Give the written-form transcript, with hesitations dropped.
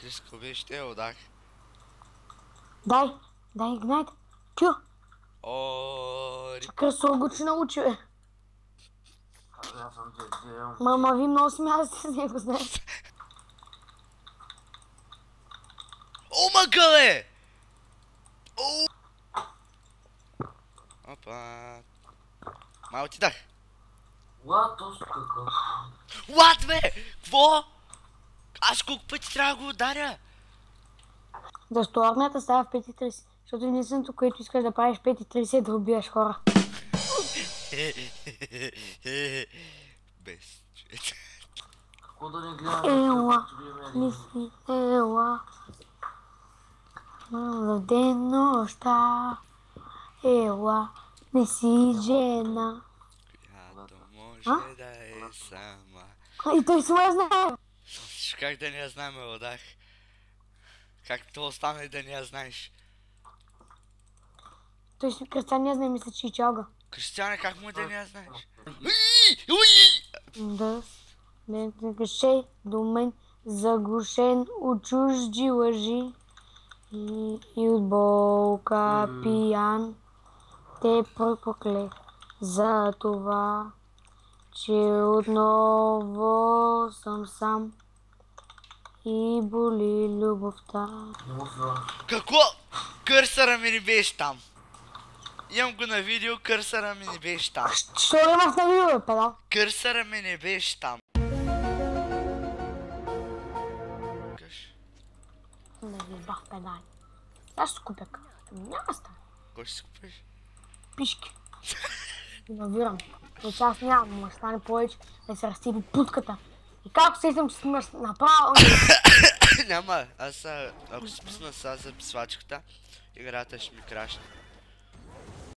Изгубиш те удах. Дай Игнайт. Чу. Ори. Чакай, го че научи, бе. Аз съм те дел. Мама, ви много смяхте с него, знаеш. О, мъгъле! О! Опа. Мал ти дах. Латос какъв. Лат, бе! Кво? Аз колко пъти трябва да го ударя? Защо армията става в 5:30? Защото единственото, което искаш да правиш 5:30 е да убиваш хора. Без човек. Какво да не гледаме? Ела, мисли, ела. В ден нощта. Ела, не си жена. Която може да е сама. И той сама я знае. Как да не я знаем, Елдах? Как то остане да не я знаеш? Той Кристиан не знае, мисля, че и чалга. Кристияне, как му да не я знаеш? Да, не грешей до мен, заглушен от чужди лъжи и от болка пиян. Те проклех за това, че отново съм сам и боли любовта. Какво? Кърсъра ми не беше там. Имам го на видео, кърсъра ми не беше там. Що имах на видео, бе, педал? Кърсъра ми не беше там. Къш? Не ви бах педали. Аз ще купя къп. Няма стане. Кой ще си купиш? Пишки. И навирам. Вече аз нямам, но ще стане повече да се разцепи путката. И както се искам, че сме направо... Няма, аз ако си пусна сега записвачката, играта ще ми крашне.